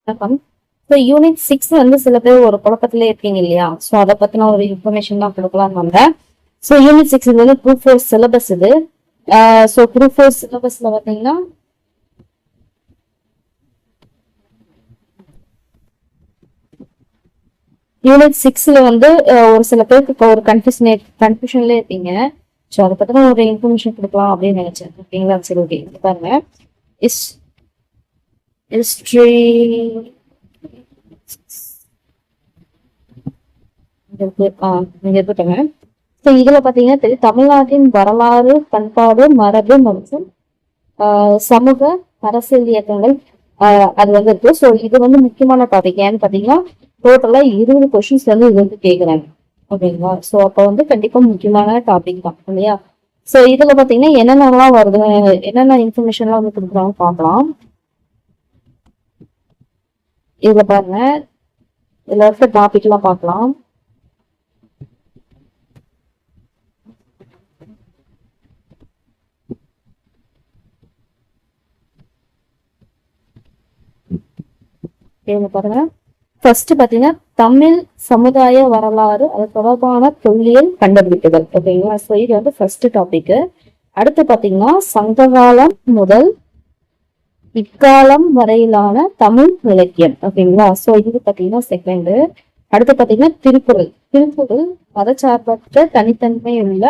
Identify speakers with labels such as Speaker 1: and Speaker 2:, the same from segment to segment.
Speaker 1: வணக்கம். So unit 6 வந்து சில பேர் ஒரு குழப்பத்திலே இருக்கீங்க இல்லையா? ஸோ அதை பத்தின ஒரு இன்ஃபர்மேஷன் தான் கொடுக்கலாம்னு வந்தேன். ஸோ யூனிட் 6 இது வந்து குரூப் 4 சிலபஸ் இது. ஸோ குரூப் 4 சிலபஸ்ல பார்த்தீங்கன்னா யூனிட் 6ல வந்து ஒரு சில பேருக்கு இப்போ ஒரு கன்ஃபியூஷன்ல இருப்பீங்க. ஸோ அதை பத்தின ஒரு இன்ஃபர்மேஷன் கொடுக்கலாம் அப்படின்னு நினைச்சேன். ஓகேங்களா? சரி, ஓகே. பாருங்க, ஹிஸ்டரி இருக்கட்டுங்க. ஸோ இதுல பாத்தீங்கன்னா தமிழ்நாட்டின் வரலாறு, பண்பாடு, மரபு மற்றும் சமூக அரசியல் இயக்கங்கள் அது வந்து இருக்கு. ஸோ இது வந்து முக்கியமான டாபிக். ஏன்னு பாத்தீங்கன்னா டோட்டலா 20 கொஸ்டின்ஸ் வந்து இது வந்து கேக்குறாங்க. ஓகேங்களா? ஸோ அப்ப வந்து கண்டிப்பா முக்கியமான டாபிக் தான் இல்லையா? ஸோ இதுல பாத்தீங்கன்னா என்னென்னலாம் வருது, என்னென்ன இன்ஃபர்மேஷன்லாம் வந்து கொடுக்குறாங்க பார்க்கலாம். இதுல பாருங்க, இதுல இருக்க டாபிக் எல்லாம் பார்க்கலாம். பாருங்க, ஃபர்ஸ்ட் பாத்தீங்கன்னா தமிழ் சமுதாய வரலாறு, அது தொடர்பான தொல்லியல் கண்டுபிடிப்புகள். ஓகேங்களா? ஸோ இது வந்து ஃபர்ஸ்ட் டாபிக். அடுத்து பாத்தீங்கன்னா சங்ககாலம் முதல் இக்காலம் வரையிலான தமிழ் இலக்கியம். ஓகேங்களா? ஸோ இது பாத்தீங்கன்னா செகண்ட். அடுத்து பாத்தீங்கன்னா திருக்குறள். திருக்குறள் மதச்சார்பற்ற தனித்தன்மை உள்ள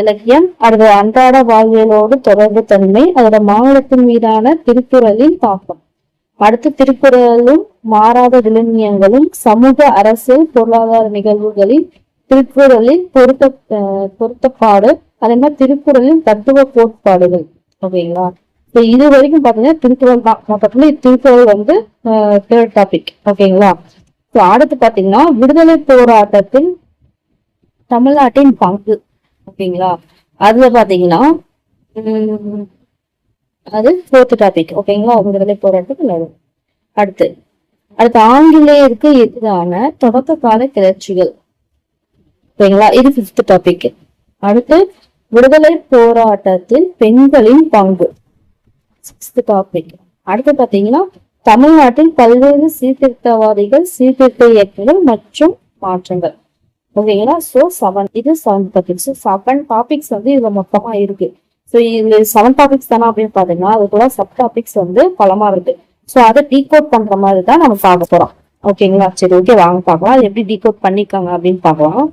Speaker 1: இலக்கியம், அது அன்றாட வாழ்வியலோடு தொடர்பு தன்மை, அதோட மாநிலத்தின் மீதான திருக்குறளின் தாக்கம். அடுத்து திருக்குறளும் மாறாத விழுமியங்களும், சமூக அரசியல் பொருளாதார நிகழ்வுகளில் திருக்குறளில் பொருத்தப்பாடு, அதே மாதிரி திருக்குறளின் தத்துவ கோட்பாடுகள். ஓகேங்களா? இது வரைக்கும் பாத்தீங்கன்னா திருக்குறள் தான். மொத்தத்துல திருக்குறள் வந்து தேர்ட் டாபிக். ஓகேங்களா? அடுத்து பாத்தீங்கன்னா விடுதலை போராட்டத்தில் தமிழ்நாட்டின் பங்கு. ஓகேங்களா? அதுல பாத்தீங்கன்னா அது ஃபோர்த் டாபிக். ஓகேங்களா? விடுதலை போராட்டத்துக்கு அடுத்து ஆங்கிலேயருக்கு எதிரான தொடக்க கால கிளர்ச்சிகள். ஓகேங்களா? இது ஃபிஃப்த் டாபிக். அடுத்து விடுதலை போராட்டத்தில் பெண்களின் பங்கு, சிக்ஸ்த் டாபிக். அடுத்து பாத்தீங்கன்னா தமிழ்நாட்டில் பல்வேறு சீர்திருத்தவாதிகள், சீர்திருத்த இயக்கங்கள் மற்றும் மாற்றங்கள். ஓகேங்களா? ஸோ இது 7 டாபிக்ஸ். 7 டாபிக்ஸ் வந்து இதுல மொத்தமா இருக்கு. ஸோ இது 7 டாபிக்ஸ் தானே அப்படின்னு பாத்தீங்கன்னா அது கூட சப் டாபிக்ஸ் வந்து பலமா இருக்கு. ஸோ அதை டீகோட் பண்ற மாதிரி தான் நம்ம பார்க்க போறோம். ஓகேங்களா? சரி, ஓகே, வாங்க பார்க்கலாம். அது எப்படி டீகோட் பண்ணிருக்காங்க அப்படின்னு பார்க்கலாம்.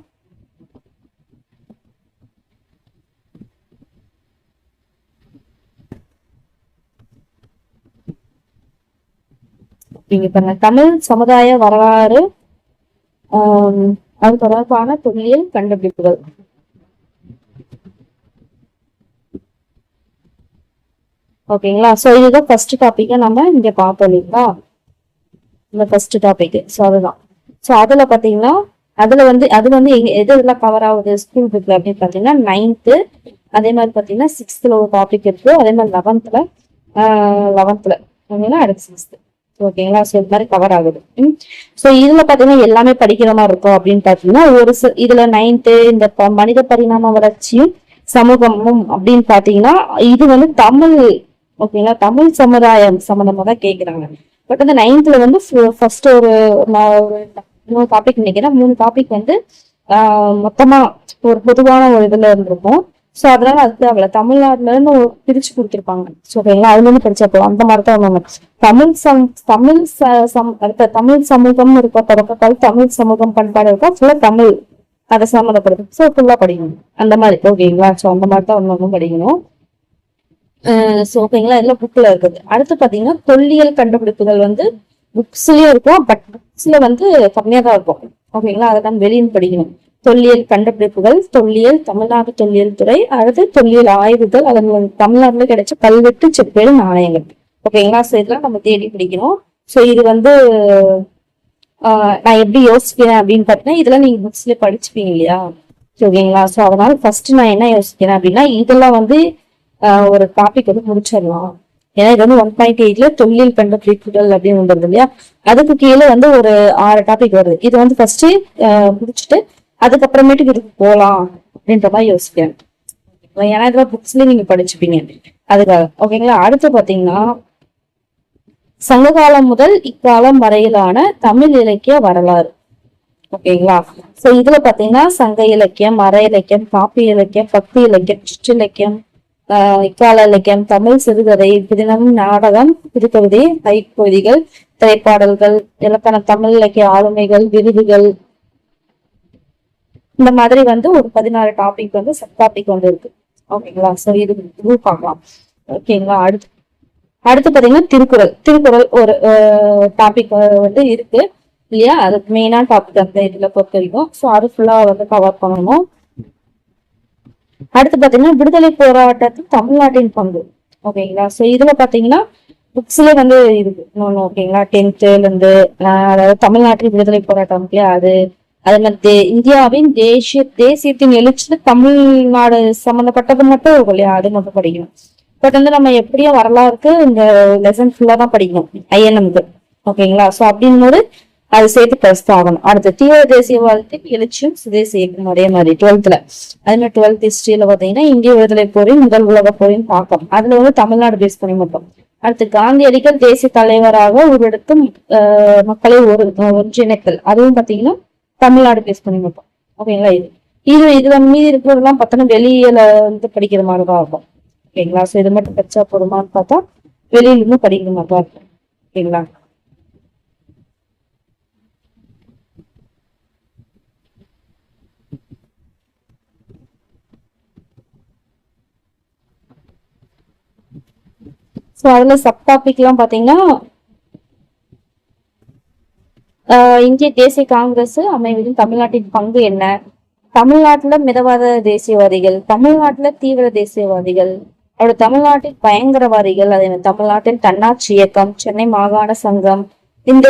Speaker 1: நீங்க பாருங்க, தமிழ் சமுதாய வரலாறு, அது தொடர்பான தொல்லியல் கண்டுபிடிப்புகள். ஓகேங்களா? சோ இதுதான் ஃபர்ஸ்ட் டாபிக் நம்ம இங்க பார்த்தோம் இல்லைங்களா? இந்த ஃபர்ஸ்ட் டாபிக். சோ அதுதான். சோ அதுல பாத்தீங்கன்னா அது வந்து எது எதெல்லாம் கவர் ஆகுது ஸ்கூல் புக்ல அப்படின்னு பாத்தீங்கன்னா 9th, அதே மாதிரி பாத்தீங்கன்னா 6th ஒரு டாபிக் இருக்கு, அதே மாதிரி 11th அடுத்து 6th. ஓகேங்களா? சோ இது மாதிரி கவர் ஆகுது. சோ இதுல பாத்தீங்கன்னா எல்லாமே படிக்கிற மாதிரி இருக்கும் அப்படின்னு பாத்தீங்கன்னா இதுல 9th இந்த மனித பரிணாம வளர்ச்சியும் சமூகமும் அப்படின்னு பாத்தீங்கன்னா இது வந்து தமிழ். ஓகேங்களா? தமிழ் சமுதாயம் சம்பந்தமா தான் கேக்குறாங்க. பட் அந்த 9th வந்து ஃபர்ஸ்ட் ஒரு 3 டாபிக் நினைக்கிறேன். 3 டாபிக் வந்து மொத்தமா ஒரு பொதுவான ஒரு இதுல இருந்திருக்கும். சோ அதனால அது அவளை தமிழ்நாட்டுல இருந்து பிரிச்சு கொடுத்துருப்பாங்க. ஓகேங்களா? அதுல இருந்து படிச்சா போதும். அந்த மாதிரிதான் தமிழ் சமூகம் இருக்க தொடக்கக்கால், தமிழ் சமூகம் பண்பாடு இருக்கா, ஃபுல்லா தமிழ் அதை சம்மந்தப்படுது. சோ ஃபுல்லா படிக்கணும் அந்த மாதிரி. ஓகேங்களா? சோ அந்த மாதிரி தான் ஒன்னும் படிக்கணும். ஓகேங்களா? இதுல புக்ல இருக்குது. அடுத்து பாத்தீங்கன்னா தொல்லியல் கண்டுபிடிப்புகள் வந்து புக்ஸ்லயும் இருக்கும், பட் புக்ஸ்ல வந்து கம்மியா தான் இருக்கும். ஓகேங்களா? அதை தான் வெளியும் படிக்கணும். தொல்லியல் கண்டுபிடிப்புகள், தொல்லியல், தமிழ்நாடு தொல்லியல் துறை, அடுத்து தொல்லியல் ஆய்வுகள், அதன் தமிழ்நாட்டுல கிடைச்ச கல்வெட்டு, செப்பேடு, நாணயங்கள். ஓகேங்களா? சோ இதெல்லாம் நம்ம தேடி பிடிக்கணும். சோ இது வந்து நான் எப்படி யோசிக்கிறேன் அப்படின்னு பாத்தீங்கன்னா இதெல்லாம் நீங்க புக்ஸ்ல படிச்சுப்பீங்க இல்லையா? ஓகேங்களா? சோ அதனால ஃபர்ஸ்ட் நான் என்ன யோசிக்கிறேன் அப்படின்னா இதெல்லாம் வந்து ஒரு டாபிக் வந்து முடிச்சிடலாம். ஏன்னா இது வந்து 1.8ல தொல்லியல் கண்டுபிடிப்புகள் அப்படின்னு வருது இல்லையா? அதுக்கு கீழே வந்து ஒரு 6 டாபிக் வருது. இது வந்து ஃபர்ஸ்ட் முடிச்சுட்டு அதுக்கப்புறமேட்டுக்கு இதுக்கு போகலாம் அப்படின்ற மாதிரி யோசிக்கிறேன். ஏன்னா இதெல்லாம் புக்ஸ்லயே நீங்க படிச்சுப்பீங்க அதுக்காக. ஓகேங்களா? அடுத்து பாத்தீங்கன்னா சங்ககாலம் முதல் இக்காலம் வரையிலான தமிழ் இலக்கிய வரலாறு. ஓகேங்களா. சோ இதுல பாத்தீங்கன்னா சங்க இலக்கியம், மர இலக்கியம், காப்பிய இலக்கியம், பக்தி இலக்கியம், சிற்றிலக்கியம், இக்கால இலக்கியம், தமிழ் சிறுகதை, புதினம், நாடகம், புதுக்கவிதை, கைப்பகுதிகள், திரைப்பாடல்கள், இலக்கண, தமிழ் இலக்கிய ஆளுமைகள், விருதுகள், இந்த மாதிரி ஒரு 16 டாபிக் சப் டாபிக் இருக்கு. ஓகேங்களா. சோ இது பார்க்கலாம். ஓகேங்களா. அடுத்து பாத்தீங்கன்னா திருக்குறள் ஒரு டாபிக் இருக்கு இல்லையா. அதுக்கு மெயினான டாபிக் அந்த இதுல பொறுத்த வரைக்கும். சோ அது ஃபுல்லா கவர் பண்ணணும். அடுத்து பாத்தீங்கன்னா விடுதலை போராட்டத்தில் தமிழ்நாட்டின் பங்கு. ஓகேங்களா. சோ இதுல பாத்தீங்கன்னா புக்ஸ்ல இருக்கு. ஓகேங்களா. 10th அதாவது தமிழ்நாட்டில் விடுதலை போராட்டம் இல்லையா, அது அதே மாதிரி இந்தியாவின் தேசியத்தின் எழுச்சியில தமிழ்நாடு சம்பந்தப்பட்டது மட்டும் இருக்கும் இல்லையா, அது மட்டும் படிக்கணும். பட் நம்ம எப்படியும் வரலாறுக்கு இந்த லெசன் ஃபுல்லா தான் படிக்கணும் ஐஎன்எம்க்கு. ஓகேங்களா. சோ அப்படின் போது அது சேர்த்து பிளஸ் ஆகணும். அடுத்து தீவிர தேசியவாதத்தின் எழுச்சியும் சுதேசி இயக்கம் அதே மாதிரி 12th அதே மாதிரி 12th ஹிஸ்டரியில பாத்தீங்கன்னா இந்திய விடுதலை போரின் முதல் உலக போரின் தாக்கம், அதுல தமிழ்நாடு பேஸ் பண்ணி மட்டும். அடுத்து காந்தியடிகள் தேசிய தலைவராக உருவெடுத்து மக்களை ஒன்றிணைத்தல், அதுவும் பாத்தீங்கன்னா தமிழ்நாடு பேஸ் பண்ணி மட்டும். ஓகேங்களா. இதுல மீதி இருக்கிறதெல்லாம் பார்த்தோன்னா வெளியில படிக்கிற மாதிரிதான் இருக்கும். ஓகேங்களா. சோ இது மட்டும் படிச்சா போதுமான்னு பார்த்தா வெளியில இருந்து படிக்கிற மாதிரிதான் இருக்கும். ஓகேங்களா. சோ அதுல சப் டாபிக் எல்லாம் பாத்தீங்கன்னா இந்திய தேசிய காங்கிரஸ் அமைவதில் தமிழ்நாட்டின் பங்கு என்ன, தமிழ்நாட்டுல மிதவாத தேசியவாதிகள், தமிழ்நாட்டுல தீவிர தேசியவாதிகள், அவரோட தமிழ்நாட்டில் பயங்கரவாதிகள், அதே தமிழ்நாட்டில் தன்னாட்சி இயக்கம், சென்னை மாகாண சங்கம்,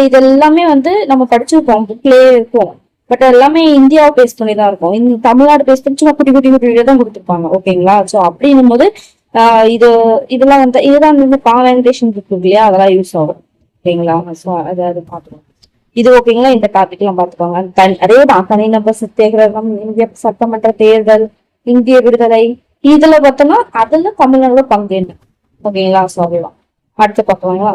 Speaker 1: இதெல்லாமே நம்ம படிச்சிருப்போம், புக்லயே இருக்கும். பட் எல்லாமே இந்தியாவை பேஸ் பண்ணிதான் இருக்கும். தமிழ்நாடு பேஸ் பண்ணி சும்மா குட்டி குட்டி குட்டி தான் கொடுத்துருப்பாங்க. ஓகேங்களா. சோ அப்படின்னும் போது இதெல்லாம் இதுதான் கான்வென்டேஷன் இருக்கு இல்லையா, அதெல்லாம் யூஸ் ஆகும். ஓகேங்களா. சோ அது பாத்துக்கோங்க. இது ஓகேங்களா. இந்த டாபிக் எல்லாம் பாத்துக்கோங்க. அதேதான் தனிநபர் சத்தியாகிரகம், இந்திய சட்டமன்ற தேர்தல், இந்திய விடுதலை, இதுல பார்த்தோம்னா அதுல தமிழ்நாடு பங்கு என்ன. ஓகேங்களா. சோ அதுதான் அடுத்து பாக்குவாங்களா.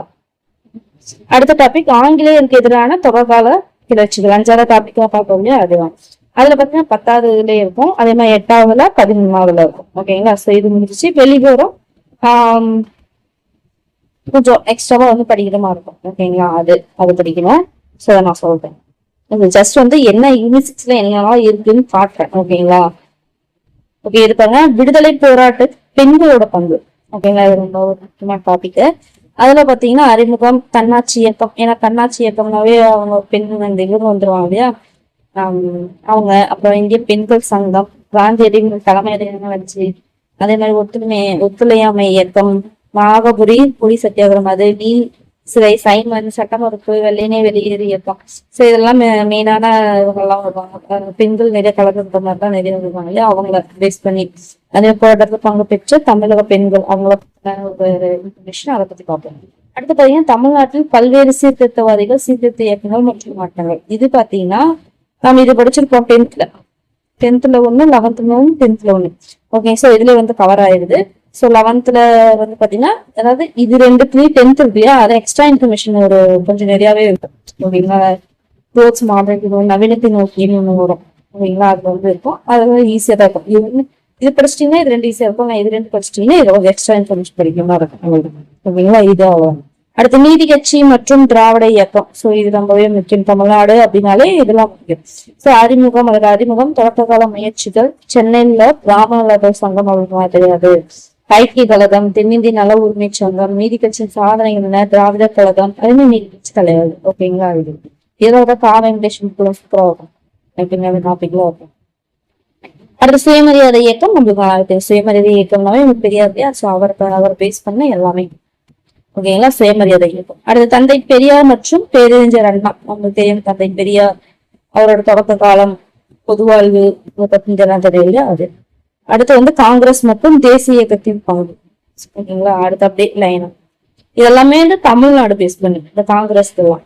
Speaker 1: அடுத்த டாபிக் ஆங்கிலேயருக்கு எதிரான தொடர்கால கிளர்ச்சிகள், 5வது டாபிக்கா பார்ப்போம் இல்லையா, அதுதான். அதுல பாத்தீங்கன்னா 10வதுல இருக்கும், அதே மாதிரி 8வதுல 11வதுல இருக்கும். ஓகேங்களா. சோ இது முடிச்சு வெளிவரும் கொஞ்சம் எக்ஸ்ட்ராவா படிக்கிற மாதிரி இருக்கும். ஓகேங்களா. அது படிக்கணும். சோ நான் சொல்றேன். ஜஸ்ட் என்ன யூனிட் 6ல என்னெல்லாம் இருக்குன்னு காட்டுறேன். ஓகேங்களா. ஓகே. இருக்காங்க விடுதலை போராட்ட பெண்களோட பங்கு. ஓகேங்களா. இது ரொம்ப ஒரு முக்கியமான டாபிக். அதுல பாத்தீங்கன்னா அறிமுகம், தன்னாட்சி இயக்கம். ஏன்னா தன்னாட்சி இயக்கம்னாவே அவங்க பெண் இவங்க வந்துருவாங்க இல்லையா, அவங்க. அப்புறம் இந்திய பெண்கள் சங்கம், காந்தியடிகள் தலைமையில வச்சு, அதே மாதிரி ஒத்துழையாமை இயக்கம், நாகபுரி புலி சத்தியாகிரம், அது நீல் சிலை, சைமன், சட்டமறுப்பு, வெள்ளையனே வெளியேறு இயக்கம். சோ இதெல்லாம் மெயினான இவங்கெல்லாம் வருவாங்க. பெண்கள் நிறைய கலந்துன்ற மாதிரி தான் நிறைய வருவாங்க இல்லையா, அவங்கள பேஸ் பண்ணி. அதே போராட்டத்துல பங்கு பெற்ற தமிழக பெண்கள், அவங்கள ஒரு இன்ஃபர்மேஷன் அதை பத்தி பார்ப்போம். அடுத்து பாத்தீங்கன்னா தமிழ்நாட்டில் பல்வேறு சீர்திருத்தவாதிகள், சீர்திருத்த இயக்கங்கள் மற்றும் மாற்றங்கள். இது பாத்தீங்கன்னா நம்ம இது படிச்சிருப்போம் 10th 1, 11th 10th 1. Okay. So இதுல கவர் ஆயிடுது. சோ 11th பாத்தீங்கன்னா அதாவது இது 2த்துலயும் 10th இருக்கு இல்லையா, அது எக்ஸ்ட்ரா இன்ஃபர்மேஷன் ஒரு கொஞ்சம் நிறையாவே இருக்கும். ஓகேங்களா. க்ளோத்ஸ் மாடல், நவீனத்தை நோக்கி ஒண்ணு வரும். ஓகேங்களா. அது இருக்கும். அது ஈஸியா தான் இருக்கும். இது படிச்சிட்டீங்கன்னா இது 2 ஈஸியா இருக்கும். இது 2 படிச்சிட்டீங்கன்னா இது ஒரு எக்ஸ்ட்ரா இன்ஃபர்மேஷன் படிக்கணும் இருக்கும். ஓகேங்களா. இது அவ்வளவு. அடுத்து நீதி கட்சி மற்றும் திராவிட இயக்கம். சோ இது ரொம்பவே முக்கியம். தமிழ்நாடு அப்படின்னாலே இதெல்லாம் முக்கியம். சோ அறிமுகம் தொடக்க கால முயற்சிகள், சென்னையில பிராமணர்கள் சங்கம் அப்படின்னு தெரியாது, ஐக்கிய கழகம், தென்னிந்திய நல உரிமை சங்கம், நீதி கட்சியின் சாதனைகள் என்ன, திராவிட கழகம், அதுமே நீதி கட்சி தலைவர். ஓகேங்களா. இதோட கான்வென்டேஷன் சூப்பரா இருக்கும். டாபிக்ல இருக்கும். அடுத்து சுயமரியாதை இயக்கம். நம்மளுக்கு சுயமரியாதை இயக்கம்னாவே பெரியார். சோ அவர் பேஸ் பண்ண எல்லாமே. ஓகேங்களா. சுயமரியாதை இயக்கம். அடுத்து தந்தை பெரியார் மற்றும் பேரறிஞர் அண்ணா. நம்மளுக்கு தெரியும் தந்தை பெரியார், அவரோட தொடக்க காலம், பொதுவாழ்வு தெரியும் அது. அடுத்து காங்கிரஸ் மற்றும் தேசிய இயக்கத்தின் பங்கு. ஓகேங்களா. அடுத்து அப்படியே லைனா இதெல்லாமே தமிழ்நாடு பேஸ் பண்ணி இந்த காங்கிரஸ் எல்லாம்.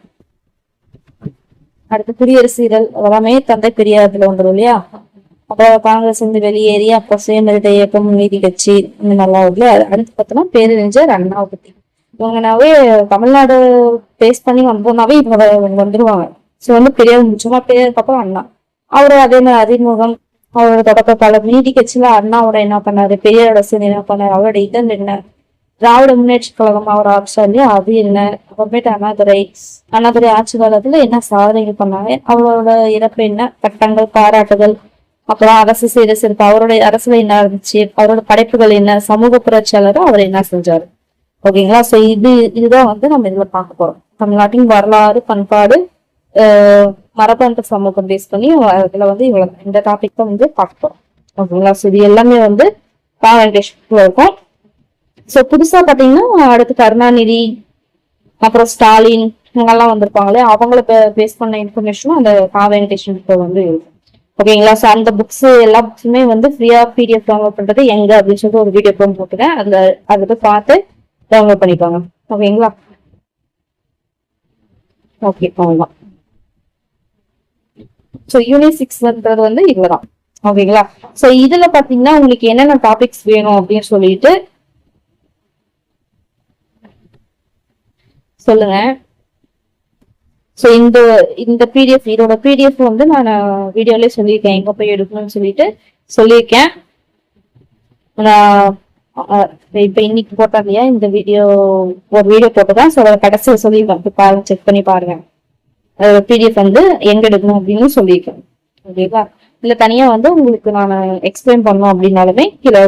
Speaker 1: அடுத்து குடியரசுகள் அதெல்லாமே தந்தை பெரியாரத்துல வந்துடும் இல்லையா. அப்புறம் காங்கிரஸ் வெளியேறி அப்போ சுயமரியாதை இயக்கம், நீதி கட்சி இந்த நல்லா இல்லையா. அடுத்து பார்த்தோம்னா பேரறிஞர் அண்ணாவை பத்தி. இவங்கனாவே தமிழ்நாடு பேஸ் பண்ணி வந்தோம்னாவே இவங்க வந்துருவாங்க. ஸோ வந்து பெரிய சும்மா பேருக்கு அப்புறம் அண்ணா அவரு அதே மாதிரி அறிமுகம், அவரோட தொடக்க காலம், நீதி கட்சியில அண்ணாவோட என்ன பண்ணாரு, பெரியாரோட சேர்ந்து என்ன பண்ணாரு, அவரோட இதழ் என்ன, திராவிட முன்னேற்ற கழகம் அவர் ஆட்சி இல்லையா அது என்ன, அப்புறமேட்டு அண்ணாதுரை ஆட்சி காலத்துல என்ன சாதனைகள் பண்ணாங்க, அவரோட இறப்பு என்ன, பட்டங்கள் பாராட்டுகள், அப்புறம் அரசு செய்த சிறப்பு, அவருடைய அரசுல என்ன இருந்துச்சு, அவரோட படைப்புகள் என்ன, சமூக புரட்சியாளரும் அவர் என்ன செஞ்சாரு. ஓகேங்களா. சோ இதுதான் வந்து நம்ம இதுல பார்க்க போறோம். தமிழ்நாட்டின் வரலாறு, பண்பாடு, மரபன்று சமூகம் பேஸ் பண்ணி இதுல வந்து இவ்வளவு இந்த டாபிக் தான் வந்து பார்க்க போறோம். ஓகேங்களா. சோ இது எல்லாமே வந்து இருக்கும். சோ புதுசா பாத்தீங்கன்னா அடுத்து கருணாநிதி, அப்புறம் ஸ்டாலின் இவங்கெல்லாம் வந்திருப்பாங்களே, அவங்கள பேஸ் பண்ண இன்ஃபர்மேஷனும் அந்த வெங்கடேஷன் புக் வந்து இருக்கும். ஓகேங்களா. சோ அந்த புக்ஸ் எல்லா புக்ஸுமே வந்து ஃப்ரீயா PDF டவுன்லோட் பண்றது எங்க அப்படின்னு சொல்லிட்டு ஒரு வீடியோ போட்டுருக்கேன். அதை போய் பார்த்து டவுன்லோட் பண்ணிக்கோங்க. ஓகேங்களா. ஓகே அவ்வளவுதான். ஸோ யூனிட் 6 வந்து இதுதான். ஓகேங்களா. சோ இதுல பாத்தீங்கன்னா உங்களுக்கு என்னென்ன டாபிக்ஸ் வேணும் அப்படின்னு சொல்லிட்டு சொல்லுங்க. ஸோ இந்த இதோட பிடிஎஃப் வந்து நான் வீடியோலயே சொல்லியிருக்கேன், எங்க போய் எடுக்கணும்னு சொல்லிட்டு சொல்லியிருக்கேன். நான் இப்ப இன்னைக்கு போட்டா இல்லையா இந்த ஒரு வீடியோ போட்டுதான். ஸோ கடைசியில் சொல்லியிருக்கேன், செக் பண்ணி பாருங்க. பிடிஎஃப் வந்து எங்க எடுக்கணும் அப்படின்னு சொல்லியிருக்கேன். ஓகேவா. இல்ல தனியா வந்து உங்களுக்கு நான் எக்ஸ்பிளைன் பண்ணணும் அப்படின்னாலுமே கீழே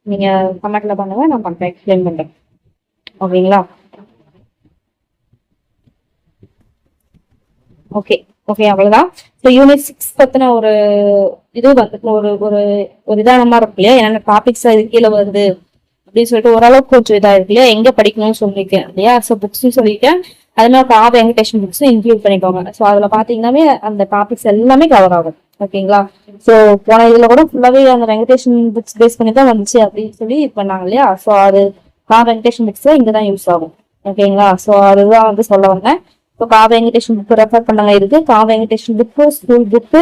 Speaker 1: நீங்க கமெண்ட்ல பண்ணுங்க, நான் பண்றேன், எக்ஸ்பிளைன் பண்றேன். ஓகேங்களா. ஓகே ஓகே அவ்வளவுதான். ஸோ யூனிட் 6 பத்தின ஒரு இது வந்து ஒரு இதானமா இருக்கு இல்லையா, என்னென்ன டாபிக்ஸ் இது கீழே வருது அப்படின்னு சொல்லிட்டு ஓரளவுக்கு கொஞ்சம் இதா இருக்கு இல்லையா, எங்க படிக்கணும்னு சொல்லியிருக்கேன் இல்லையா. ஸோ புக்ஸும் சொல்லியிருக்கேன், அது மாதிரி வெங்கடேஷன் புக்ஸும் இன்க்ளூட் பண்ணிக்கோங்க. ஸோ அதுல பாத்தீங்கன்னாவே அந்த டாபிக்ஸ் எல்லாமே கவர் ஆகும். ஓகேங்களா. ஸோ போன இதுல கூட ஃபுல்லாவே அந்த வெங்கடேஷன் புக்ஸ் பேஸ் பண்ணி தான் வந்துச்சு அப்படின்னு சொல்லி இது பண்ணாங்க இல்லையா. ஸோ அது வெங்கடேஷன் புக்ஸ் இங்கதான் யூஸ் ஆகும். ஓகேங்களா. ஸோ அதுதான் வந்து சொல்ல வந்தேன். இப்போ வெங்கடேஷன் புக் ரெஃபர் பண்ணாங்க. இருக்கு வெங்கடேஷன் புக்கு, ஸ்கூல் புக்கு,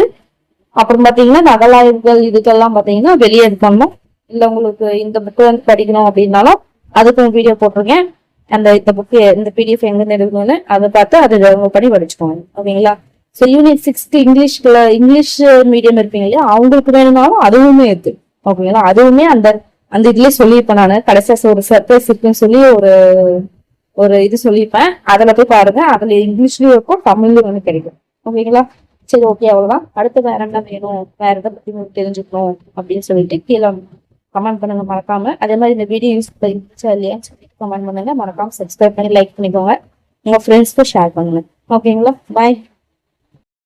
Speaker 1: அப்புறம் பாத்தீங்கன்னா நகலாய்வுகள் இதுக்கெல்லாம் பாத்தீங்கன்னா வெளியே இருக்கணும். இல்ல உங்களுக்கு இந்த புக்கு வந்து படிக்கணும் அப்படின்னாலும் அதுக்கு வீடியோ போட்டிருக்கேன். இந்த புக்கு இந்த PDF எங்க எடுக்கணும்னு அதை பார்த்து அதை டவுன்லோட் பண்ணி படிச்சுக்கோங்க. ஓகேங்களா. ஸோ யூனிட் 6 இங்கிலீஷ் மீடியம் இருப்பீங்க இல்லையா, அவங்களுக்கு வேணும்னாலும் அதுவுமே இருக்கு. ஓகேங்களா. அதுவுமே அந்த இதுலயே சொல்லியிருப்பேன் நான் கடைசியா. ஒரு சர்ப்ரைஸ் இருக்குன்னு சொல்லி ஒரு இது சொல்லியிருப்பேன், அதுல போய் பாருங்க. அதுல இங்கிலீஷ்லயும் இருக்கும், தமிழ்லயும் வந்து கிடைக்கும். ஓகேங்களா. சரி ஓகே அவ்வளவுதான். அடுத்து வேற என்ன வேணும், வேற எதை பத்தி உங்களுக்கு தெரிஞ்சுக்கணும் அப்படின்னு சொல்லிட்டு கீழே கமெண்ட் பண்ணுங்க மறக்காம. அதே மாதிரி இந்த வீடியோ யூஸ் பண்ணிச்சா இல்லையான்னு சொல்லிட்டு கமெண்ட் பண்ணுங்க. மறக்காம சப்ஸ்கிரைப் பண்ணி லைக் பண்ணிக்கோங்க, உங்க ஃப்ரெண்ட்ஸ்க்கு ஷேர் பண்ணுங்க. ஓகேங்களா. பாய்.